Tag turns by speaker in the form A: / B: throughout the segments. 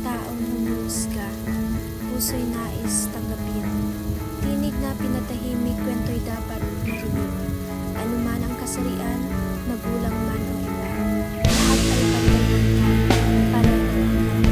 A: taong humuhusga, puso'y nais tanggapin. Tinig na pinatahimik, kwento'y dapat marinig. Ano man ang kasarian, magulang man o iba, lahat ay pantay-pantay, pareho ang hanggan.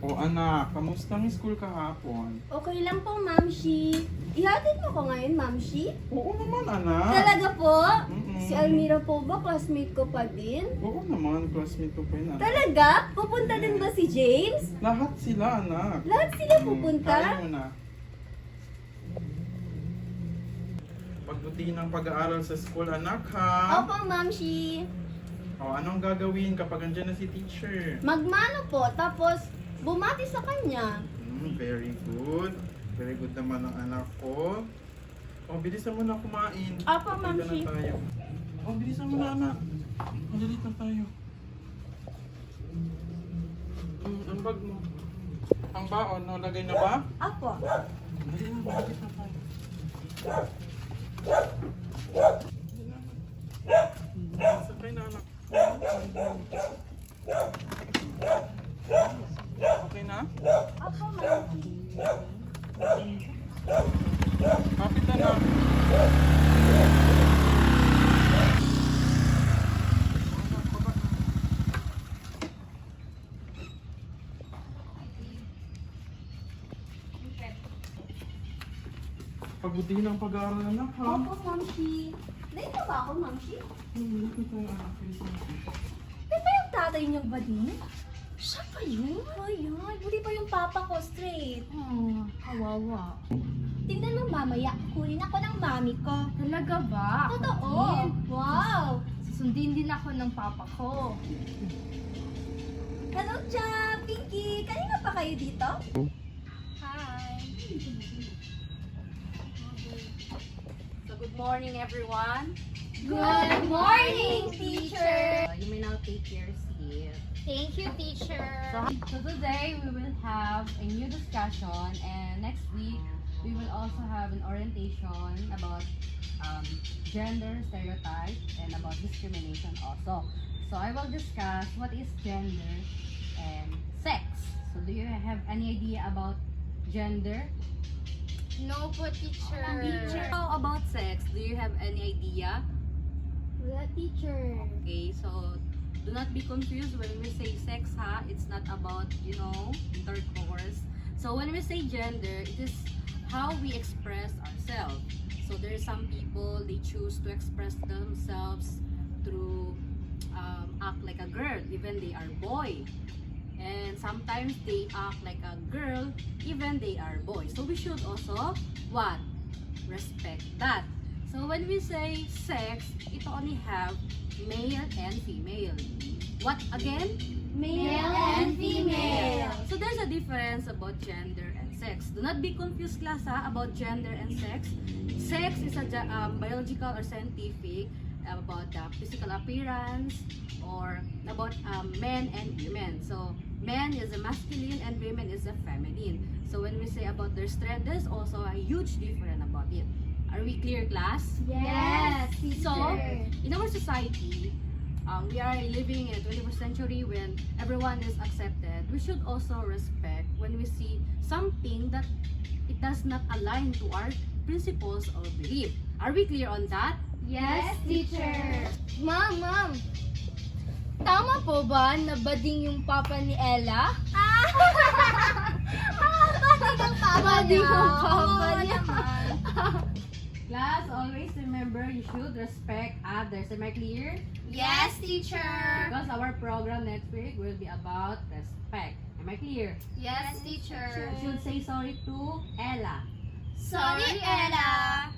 B: O anak, kamusta ang school kahapon?
C: Okay lang po, Mamshi. Ihatid mo ko ngayon, Mamshi?
B: Oo naman, anak.
C: Talaga po?
B: Mm-mm.
C: Si Almira po ba? Classmate ko pa din?
B: Oo naman, classmate ko pa yun, anak.
C: Talaga? Pupunta din ba si James?
B: Lahat sila, anak.
C: Lahat sila pupunta?
B: Kain mo na. Pagbutihin ang pag-aaral sa school, anak, ha?
C: Opo, Mamshi.
B: O, anong gagawin kapag andyan na si teacher?
C: Magmano po, tapos bumati sa kanya.
B: Very good. Very good naman ang anak ko. O, bilisan mo na kumain.
C: Opo,
B: Patay
C: Ma'am
B: ka na
C: Shi.
B: tayo. O, bilisan mo na, anak. Malit na tayo. Ang bag mo. Ang baon, no? Lagay na ba?
C: Opo.
B: Dali na, malit na tayo. Sakay na, anak. Okay na?
C: Opo, Mamshi.
B: Kapit na na. Pagbutihin ang pag-aaral, anak, ha?
C: Opo, Mamshi. Dito ba ako, Mamshi?
B: Dito tayo, anak.
C: Di ba yung tatay niyang bading? Siya pa yun? Ayan, buti pa yung papa ko straight.
D: Kawawa.
C: Tingnan mo mamaya, kunin ako ng mami ko.
D: Talaga ba?
C: Totoo?
D: Din.
C: Wow!
D: Susundin din ako ng papa ko.
C: Hello, Cha! Pinky! Kanina pa kayo dito? Hi!
D: So, good morning everyone.
C: Good morning, teacher!
D: You may now take your seat.
C: Thank you, teacher!
D: So today we will have a new discussion, and next week we will also have an orientation about gender stereotype and about discrimination also. So I will discuss what is gender and sex. So do you have any idea about gender?
C: No po, teacher.
D: How about sex? Do you have any idea?
C: Wala, teacher.
D: Okay, so do not be confused when we say sex, ha? It's not about, intercourse. So when we say gender, it is how we express ourselves. So there are some people, they choose to express themselves through act like a girl, even they are boy. And sometimes they act like a girl, even they are boy. So we should also, what? Respect that. So when we say sex, it only have male and female. What again?
C: Male and female.
D: So there's a difference about gender and sex. Do not be confused, class, ha, about gender and sex. Sex is a biological or scientific about the physical appearance or about men and women. So men is a masculine and women is a feminine. So when we say about their strength, there's also a huge difference about it. Are we clear, class?
C: Yes, teacher.
D: So, in our society, we are living in the 21st century when everyone is accepted. We should also respect when we see something that it does not align to our principles or belief. Are we clear on that?
C: Yes, teacher. Ma'am. Tama po ba na bading yung papa ni Ella? Bading ang papa niya. Bading ang papa niya.
D: Class, always remember you should respect others. Am I clear?
C: Yes, teacher.
D: Because our program next week will be about respect. Am I clear?
C: Yes, teacher.
D: You should say sorry to Ella.
C: Sorry, Ella.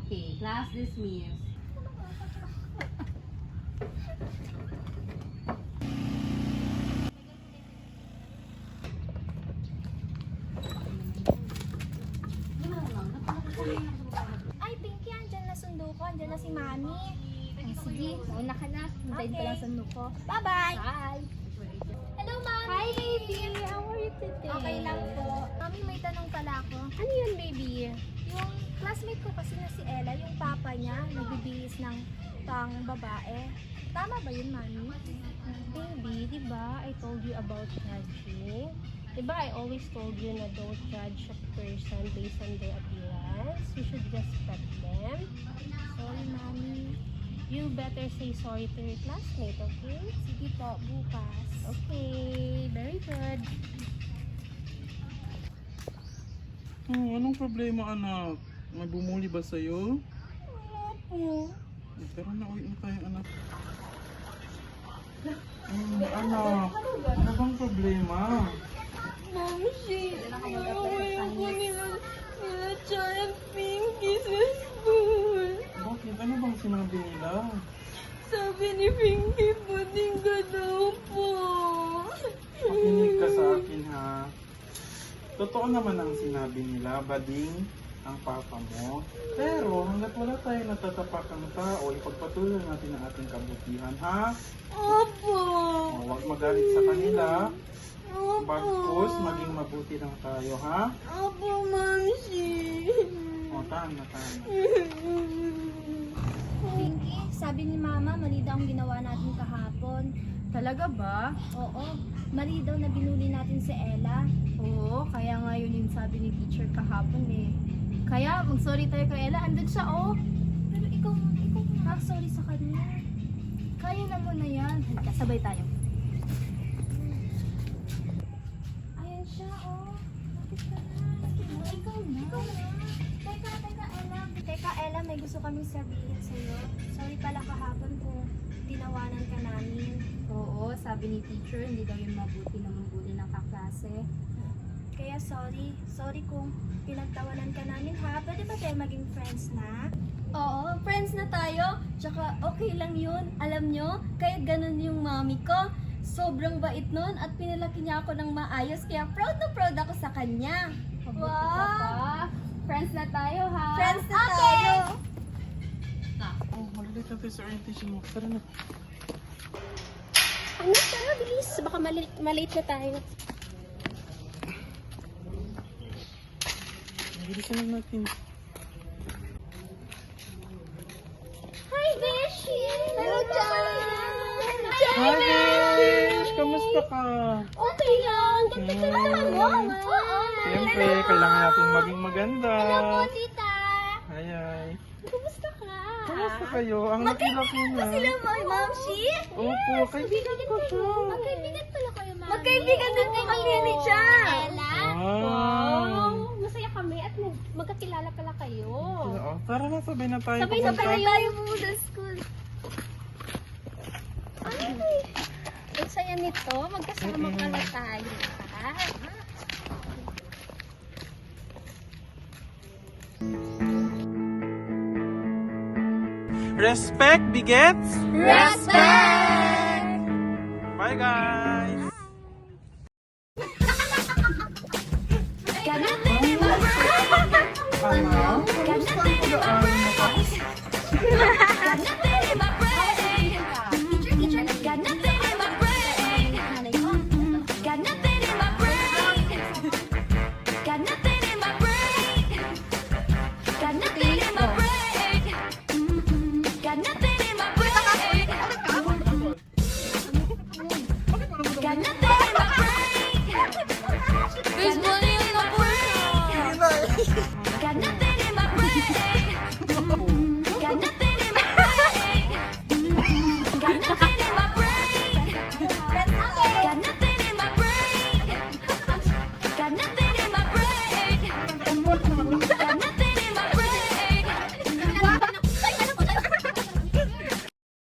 D: Okay, class dismissed.
A: Ay, Pinky, andyan na sundo ko. Andyan na si Mami.
C: Sige, mauna ka na. Hintayin
A: Okay.
C: pa lang sa nuko ko.
A: Bye-bye!
C: Bye.
A: Hello, Mami!
C: Hi, baby. How are you today?
A: Okay lang po. Mami, may tanong pala ako.
C: Ano yun, baby?
A: Yung Classmate ko kasi na si Ella, yung papa niya, nagbibihis ng pang babae. Tama ba yun, Mami?
E: Baby, di ba I told you about judging? Di ba I always told you na don't judge a person based on their appearance? You should respect them.
A: Sorry, Mami.
E: You better say sorry to your classmate, okay?
A: Sige po, bukas.
E: Okay, very good.
B: Anong problema, anak? May bumuli ba sa'yo?
E: Opo.
B: Pero nauwi na tayo, anak. Anak, ano bang problema?
E: Momshi, away ako nila Chaya Pinky sa school.
B: Bakit? Ano bang sinabi nila?
E: Sabi ni Pinky, puting ka daw po.
B: Makinig ka sa akin, ha? Totoo naman ang sinabi nila, bading ang papa mo. Pero hanggat wala tayo natatapakang tao, ipagpatuloy natin ang ating kabutihan, ha?
E: Opo.
B: Huwag magalit sa kanila.
E: Opo.
B: Bagkus, maging mabuti lang tayo, ha?
E: Opo, Momshi.
B: O, tama.
A: Pinky, sabi ni Mama, mali daw ang ginawa natin kahapon.
E: Talaga ba?
A: Oo, mali daw na binuli natin si Ella.
E: Oo, kaya nga yun yung sabi ni teacher kahapon eh. Kaya mag-sorry tayo kay Ella, andun siya oh.
A: Pero ikaw sorry sa kanya.
E: Kaya naman na yan. Halika, sabay tayo.
A: Ayan siya, oh. Lapit ka na. Ikaw na. Teka, Ella. Teka, Ella, may gusto kaming sabihin sa'yo. Sorry pala kahapon kung tinawanan ka namin.
E: Oo, sabi ni teacher, hindi daw yung mabuti na mabuli ng kaklase.
A: Kaya sorry. Sorry kung pinagtawanan ka namin, ha? Pwede ba tayo maging friends na?
C: Oo, friends na tayo. Tsaka okay lang yun. Alam nyo, kahit ganun yung mami ko, sobrang bait nun at pinalaki niya ako ng maayos. Kaya proud na proud ako sa kanya.
E: Wow! Friends na tayo ha?
C: Friends na tayo.
B: Oh, malilate natin sa orientation mo. Tara na.
E: Ano? Tara, bilis. Baka malate na tayo.
B: Bilisan lang natin.
C: Hi, Beshi! Hello,
B: Hi, Bish! Kamusta ka?
C: Okay lang. Ganda ka naman.
B: Siyempre, kailangan natin maging maganda.
C: Tita.
B: Hi.
C: Kumusta ka?
B: Kamusta kayo? Ang laki-laki na.
C: Mamshi?
B: Opo, kaibigan ko siya.
C: Magkaibigan pala kayo, mami. Magkaibigan din kami ni Ella.
B: Wow!
E: Masaya kami at magkakilala pala kayo.
B: Oh, tara na, sabay na tayo.
C: Sabay tayo mo sa school.
E: Ang saya nito. Magkasama pala tayo. Ha?
B: Respect begets
C: Respect!
B: Bye, guys! Ano? Kamusta ang pag-aaral mo ka?
C: There's